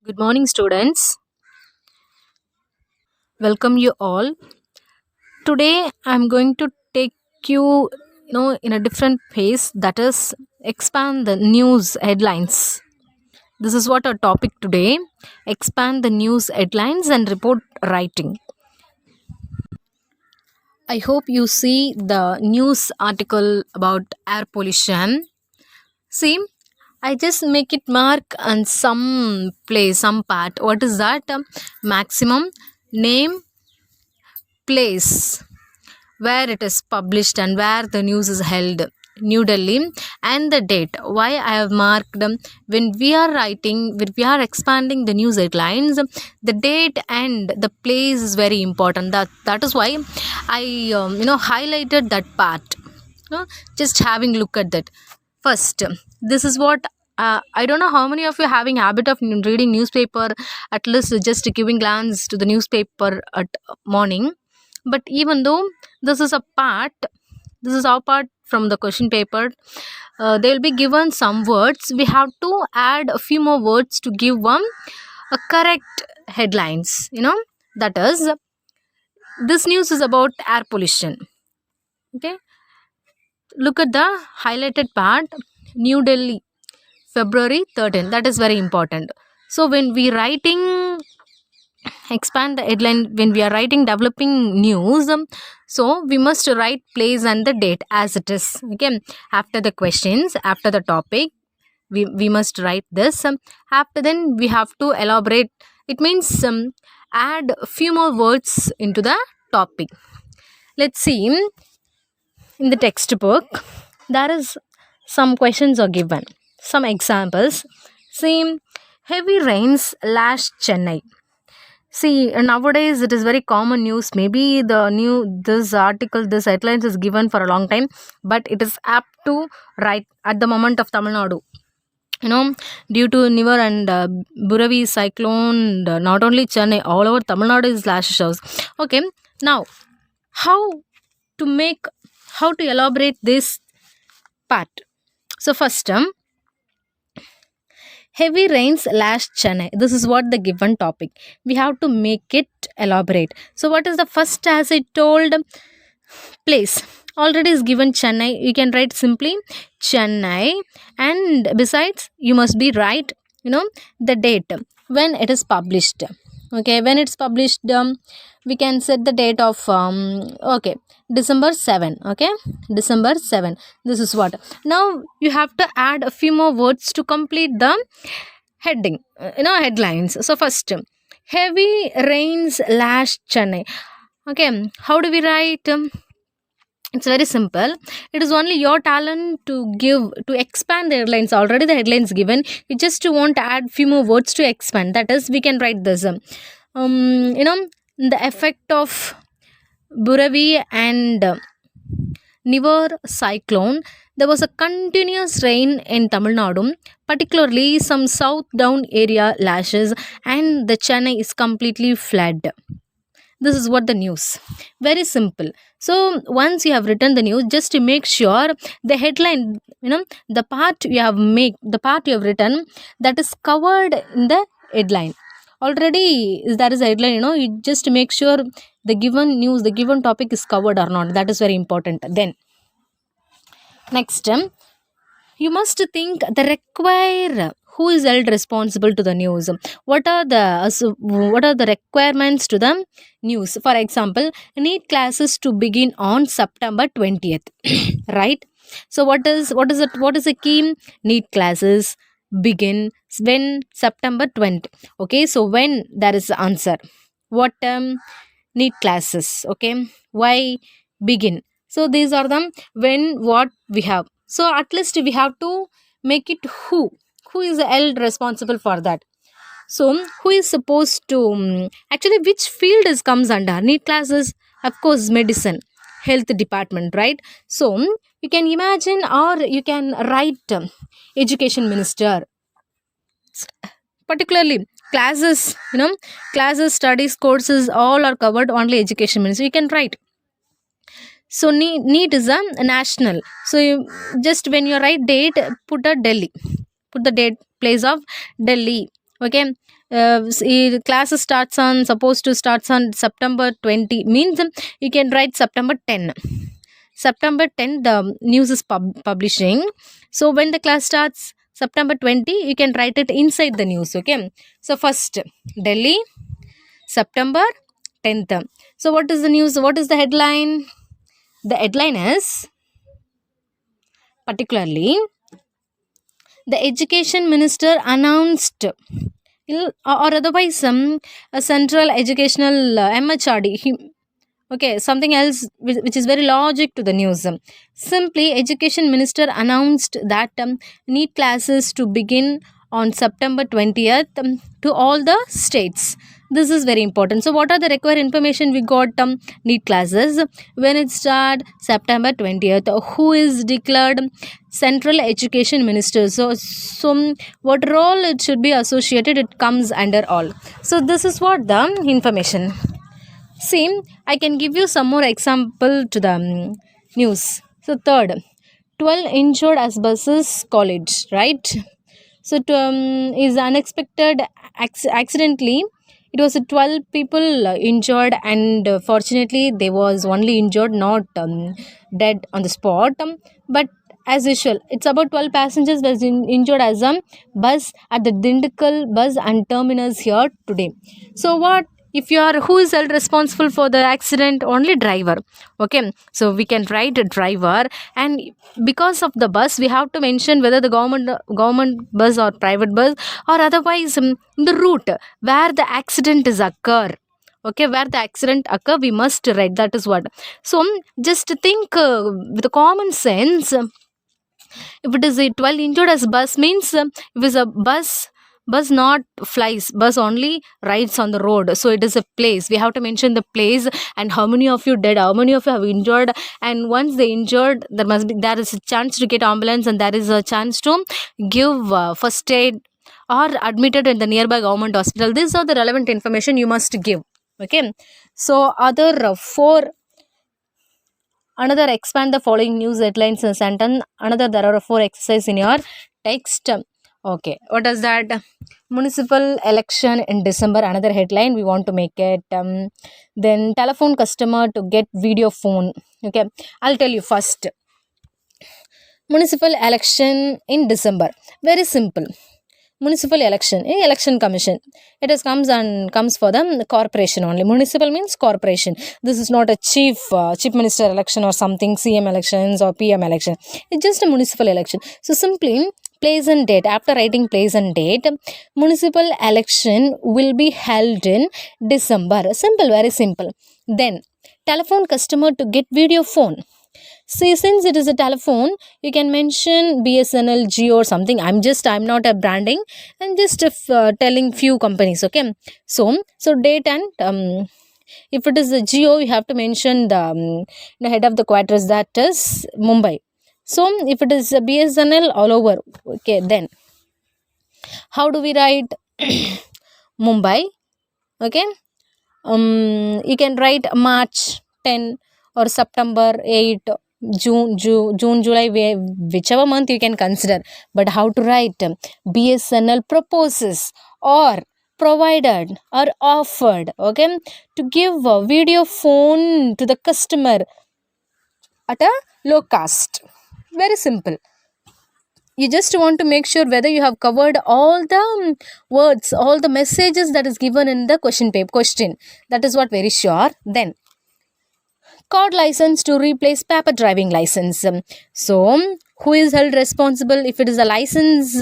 Good morning, students. Welcome you all. Today, I'm going to take you in a different pace. That is, expand the news headlines. This is what our topic today. Expand the news headlines and report writing. I hope you see the news article about air pollution. See, I just make it mark on some place, some part. What is that? Maximum name place where it is published and where the news is held, New Delhi, and the date. Why I have marked when we are writing, when we are expanding the news headlines, the date and the place is very important. That is why I highlighted that part. Just having look at that. First, this is what I don't know how many of you having habit of reading newspaper, at least just giving glance to the newspaper at morning. But even though this is a part, this is our part from the question paper, they will be given some words. We have to add a few more words to give one a correct headlines. That is, this news is about air pollution. Okay, look at the highlighted part. New Delhi, February 13th. That is very important. So when we writing expand the headline, when we are writing developing news, so we must write place and the date as it is. Okay, after the questions, after the topic, we must write this. After then we have to elaborate. It means add a few more words into the topic. Let's see, in the textbook there is some questions are given, some examples. See, heavy rains lashed Chennai. See, nowadays it is very common news. Maybe this article, this headlines is given for a long time, but it is apt to write at the moment of Tamil Nadu. Due to Nivar and Buravi cyclone, not only Chennai, all over Tamil Nadu is lash shows. Okay, now how to make, how to elaborate this part. So first, heavy rains lashed Chennai. This is what the given topic. We have to make it elaborate. So what is the first, as I told, place already is given Chennai. You can write simply Chennai, and besides you must be right, the date when it is published. Okay, when it's published, we can set the date of okay, December 7. Okay, December 7. This is what. Now you have to add a few more words to complete the heading, headlines. So first, heavy rains lashed Chennai. Okay, how do we write? It's very simple. It is only your talent to expand the headlines. Already the headlines given, you just want to add few more words to expand. That is, we can write this, the effect of Buravi and Nivar cyclone. There was a continuous rain in Tamil Nadu, particularly some south down area lashes, and the Chennai is completely flood. This is what the news. Very simple. So once you have written the news, just to make sure the headline, the part you have the part you have written, that is covered in the headline. Already there is a headline, you just make sure the given news, the given topic is covered or not. That is very important. Then next, you must think the require, who is held responsible to the news. What are the requirements to the news? For example, need classes to begin on September 20th. Right? So what is the key? Need classes begin when? September 20. Okay, so when, there is the answer. What need classes? Okay, why begin? So these are the when, what we have. So at least we have to make it who is held responsible for that. So who is supposed to actually, which field is comes under need classes? Of course, medicine, health department, right? So you can imagine, or you can write education minister. Particularly classes, classes, studies, courses, all are covered, only education minister you can write. So need is a national. So you just, when you write date, put a Delhi, put the date place of Delhi. Okay, Class starts on, supposed to starts on September 20, means you can write September 10. September 10 the news is publishing. So when the class starts September 20, you can write it inside the news. Okay, so first, Delhi, September 10th. So what is the news? What is the headline? The headline is, particularly, the education minister announced, or otherwise a central educational MHRD, okay, something else which is very logic to the news. Simply, education minister announced that NEET classes to begin on September 20th to all the states. This is very important. So what are the required information we got? NEET classes, when it start, September 20th. Who is declared central education minister? So what role it should be associated, it comes under all. So this is what the information. See, I can give you some more example to the news. So third, 12 injured as buses college, right? So is unexpected accidentally. It was 12 people injured, and fortunately they was only injured, not dead on the spot. But as usual, it's about 12 passengers was injured as a bus at the Dindikal bus and terminus here today. So what? If you are, who is held responsible for the accident? Only driver. Okay, so we can write a driver, and because of the bus we have to mention whether the government bus or private bus, or otherwise the route where the accident is occur. Okay, where the accident occur we must write, that is what. So just think with the common sense, if it is a 12 injured as bus means, if it's a bus not flies, bus only rides on the road, so it is a place, we have to mention the place, and how many of you dead, how many of you have injured, and once they injured there is a chance to get ambulance, and there is a chance to give first aid or admitted in the nearby government hospital. These are the relevant information you must give. Okay, so other four, another, expand the following news headlines in a sentence. Another, there are four exercises in your text. Okay, what is that? Municipal election in December, another headline we want to make it. Then telephone customer to get video phone. Okay, I'll tell you first. Municipal election in December, very simple. Municipal election, election commission, it is comes for the corporation only. Municipal means corporation. This is not a chief minister election or something, CM elections or PM election. It's just a municipal election. So simply, place and date, after writing place and date, municipal election will be held in December. Simple, very simple. Then telephone customer to get video phone. See, since it is a telephone, you can mention BSNL, Jio or something. I'm not a branding, I'm just telling few companies. Okay, so date, and if it is a Jio, you have to mention the head of the quarters, that is Mumbai. So if it is a BSNL, all over. Okay, then how do we write Mumbai? Okay, you can write March 10 or September 8, June, July, whichever month you can consider. But how to write? BSNL proposes or provided or offered, okay, to give a video phone to the customer at a low cost. Very simple. You just want to make sure whether you have covered all the words, all the messages that is given in the question. That is what very sure. Then card license to replace paper driving license. So who is held responsible if it is a license?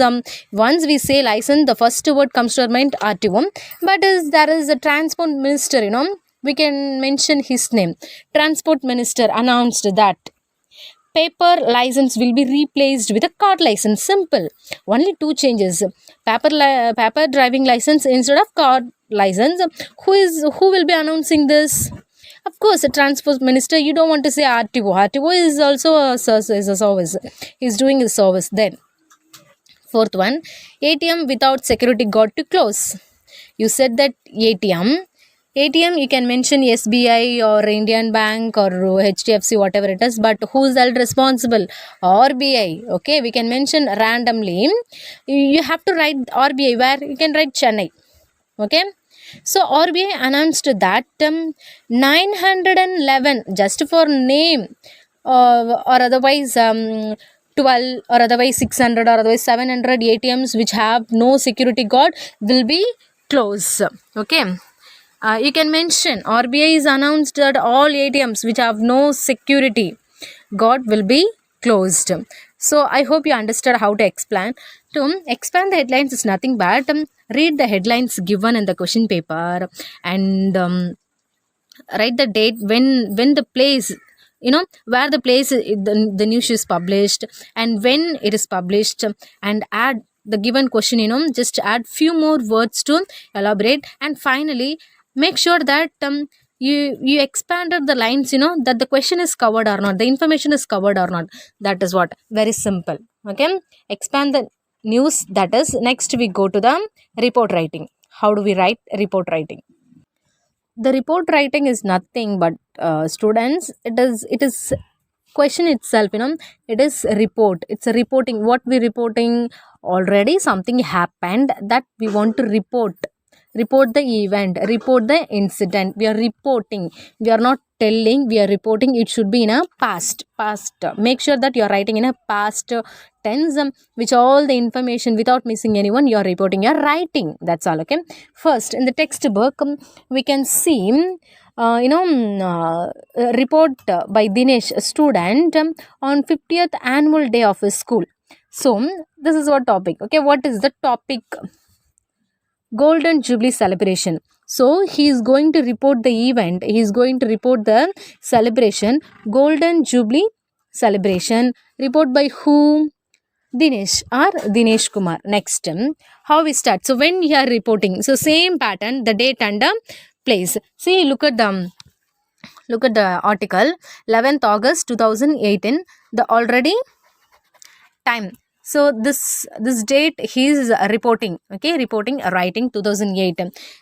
Once we say license, the first word comes to our mind, RTO. But there is a transport minister, we can mention his name. Transport minister announced that paper license will be replaced with a card license. Simple. Only two changes. Paper driving license instead of card license. Who will be announcing this? Of course, a transport minister. You don't want to say RTO. RTO is also a service. He's doing his service. Then, fourth one, ATM without security got to close. You said that ATM, you can mention SBI or Indian Bank or HDFC, whatever it is. But who is held responsible? RBI. Okay, we can mention randomly. You have to write RBI, where you can write Chennai. Okay, so RBI announced that 911, just for name, or otherwise 12, or otherwise 600, or otherwise 700 ATMs which have no security guard will be closed. Okay, you can mention RBI is announced that all ATMs which have no security guard will be closed. So I hope you understood how to explain. To expand the headlines is nothing but read the headlines given in the question paper, and write the date when the place, where the place the news is published, and when it is published, and add the given question, just add few more words to elaborate, and finally make sure that you expanded the lines, that the question is covered or not, the information is covered or not. That is what, very simple. Okay, expand the news. That is, next we go to the report writing. How do we write report writing? The report writing is nothing but, students, it is question itself, it is report, it's a reporting. What we reporting? Already something happened that we want to report the event, report the incident. We are reporting, we are not telling, we are reporting. It should be in a past. Make sure that you are writing in a past tense, which all the information without missing anyone you are reporting, you are writing. That's all. Okay, first in the textbook, we can see, report by Dinesh, a student, on 50th annual day of his school. So this is what topic. Okay, what is the topic? Golden Jubilee celebration. So he is going to report the event. He is going to report the celebration. Golden Jubilee celebration. Report by whom? Dinesh or Dinesh Kumar. Next, how we start. So when you are reporting, so same pattern, the date and the place. See, look at the article, 11th August 2018. The already time. So this date he is reporting. Okay, reporting, writing 2008.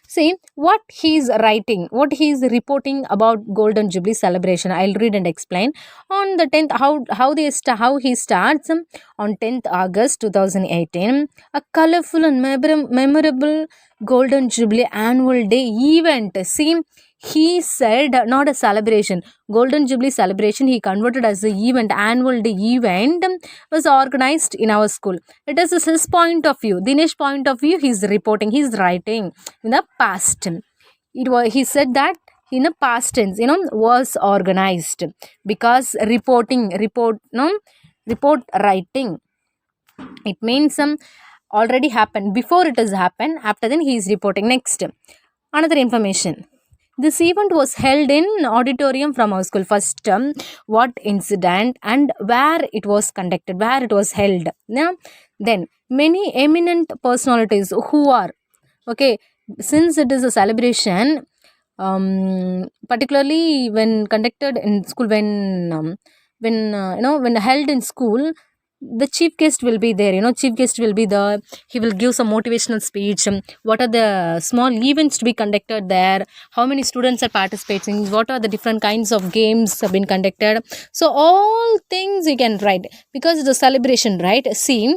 See what he is writing, what he is reporting about Golden Jubilee celebration. I'll read and explain. On the 10th, how he starts, on 10th August 2018, a colorful and memorable Golden Jubilee annual day event. See, he said not a celebration. Golden Jubilee celebration he converted as a event, annual day event, was organized in our school. It is his point of view, Dinesh point of view. He's reporting, he's writing in the past. It was, he said that in the past tense, was organized, because report writing, it means already happened, before it has happened, after then he is reporting. Next, another information. This event was held in auditorium from our school. First, what incident and where it was conducted, where it was held. Yeah? Then many eminent personalities who are, okay, since it is a celebration, particularly when conducted in school, when held in school, the chief guest will be there. Chief guest will be the, he will give some motivational speech. What are the small events to be conducted there, how many students are participating, what are the different kinds of games have been conducted. So all things you can write, because it's a celebration, right? See,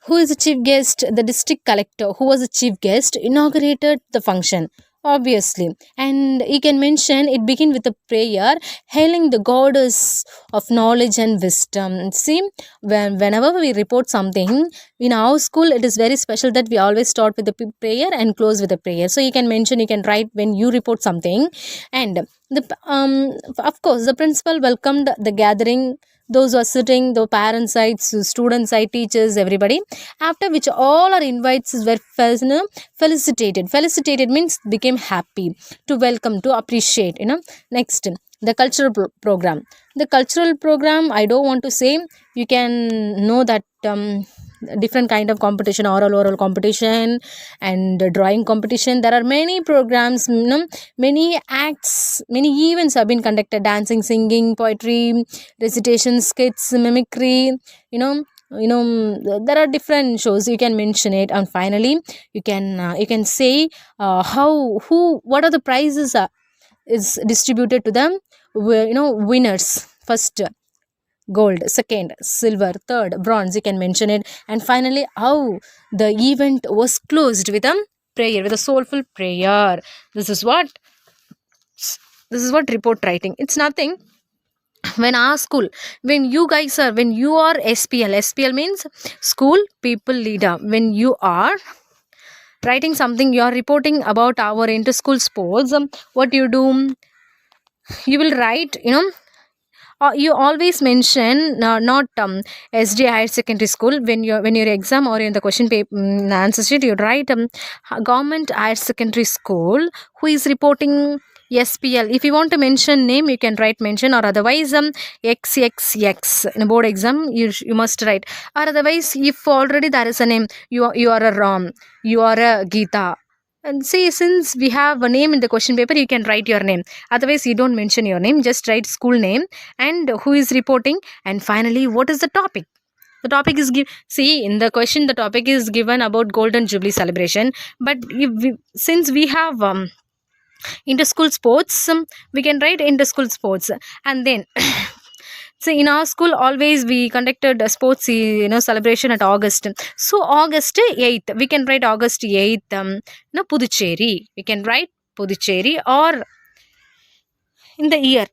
who is the chief guest? The district collector, who was the chief guest, inaugurated the function, obviously. And you can mention it begin with a prayer hailing the goddess of knowledge and wisdom. See, whenever we report something in our school, it is very special that we always start with the prayer and close with a prayer. So you can mention, you can write when you report something. And of course the principal welcomed the gathering, those who are sitting, the parent side, student side, teachers, everybody, after which all our invites were felicitated means became happy, to welcome, to appreciate. Next, the cultural program. The cultural program, I don't want to say, you can know that different kind of competition, oral competition and drawing competition. There are many programs, many acts, many events have been conducted: dancing, singing, poetry, recitation, skits, mimicry. There are different shows, you can mention it. And finally you can say what are the prizes is distributed to them, winners. First, gold, second silver, third bronze, you can mention it, and finally how the event was closed with a prayer, with a soulful prayer. This is what report writing. It's nothing. When our school, when you are SPL means school people leader, when you are writing something, you are reporting about our inter school sports, what you do, you will write, you always mention not SD higher secondary school. When your exam or in the question paper, answer sheet, you write government higher secondary school who is reporting SPL. If you want to mention name, you can write mention, or otherwise XXX in a board exam you must write, or otherwise if already there is a name, you are a Ram, you are a Geeta, and see, since we have a name in the question paper, you can write your name. Otherwise, you don't mention your name, just write school name and who is reporting, and finally what is the topic. The topic is see, in the question the topic is given about golden jubilee celebration, but since we have inter school sports, we can write inter school sports. And then so in our school always we conducted a sports celebration at August, so August 8th we can write August 8th, Puducherry, we can write Puducherry, or in the year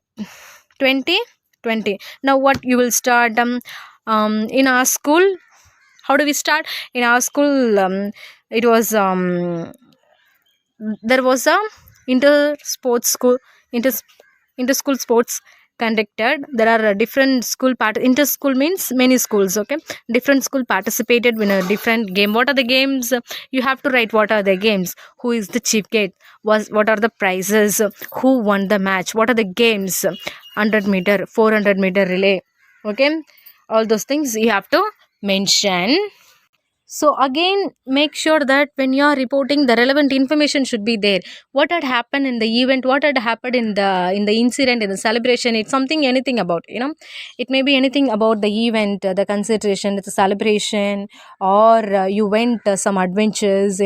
2020. Now what you will start, in our school, how do we start in our school, it was there was a inter sports school, inter school sports conducted. There are different school inter school means many schools, okay, different school participated in a different game. What are the games? You have to write what are the games, who is the chief gate, what are the prizes, who won the match, what are the games, 100-meter, 400-meter relay, okay, all those things you have to mention. So again, make sure that when you are reporting, the relevant information should be there. What had happened in the event, what had happened in the incident, in the celebration, it's something, anything about, it may be anything about the event, the consideration, the celebration, or you went some adventures,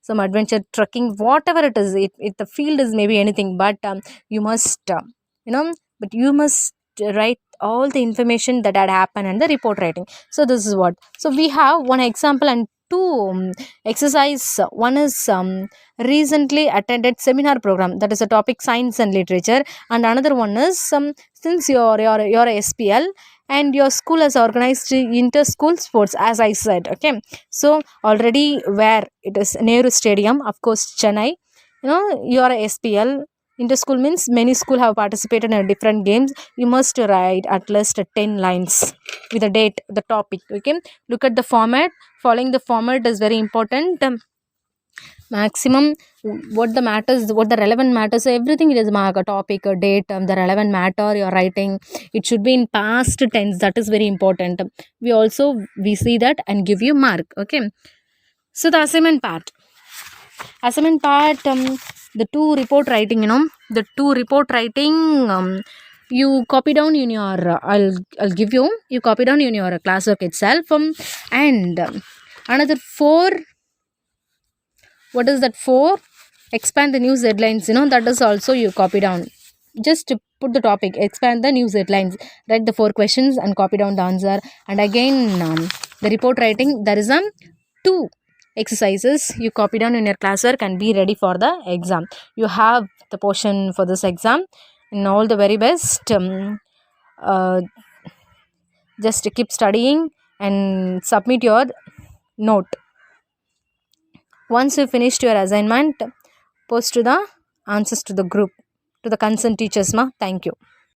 some adventure trekking, whatever it is, the field is maybe anything, but you must, you must write all the information that had happened and the report writing. So this is what, so we have one example and two exercise. One is recently attended seminar program, that is a topic science and literature, and another one is since you're a SPL and your school has organized inter school sports, as I said, okay, so already where it is Nehru Stadium, of course Chennai, you are a SPL. Inter school means many school have participated in different games. You must write at least 10 lines with the date, the topic, okay. Look at the format. Following the format is very important. Maximum what the matters, what the relevant matters, everything it is mark, a topic, a date, the relevant matter you're writing, it should be in past tense. That is very important. We see that and give you mark, okay. So the assignment part, the two report writing, you copy down in your I'll give you copy down in your classwork itself, and another 4, what is that, 4, expand the news headlines, that is also you copy down. Just put the topic, expand the news headlines, write the 4 questions and copy down the answer. And again, the report writing, there is 2 exercises you copy down in your classwork and be ready for the exam. You have the portion for this exam, and all the very best. Just keep studying and submit your note. Once you finished your assignment, post to the answers to the group, to the concerned teachers. Thank you.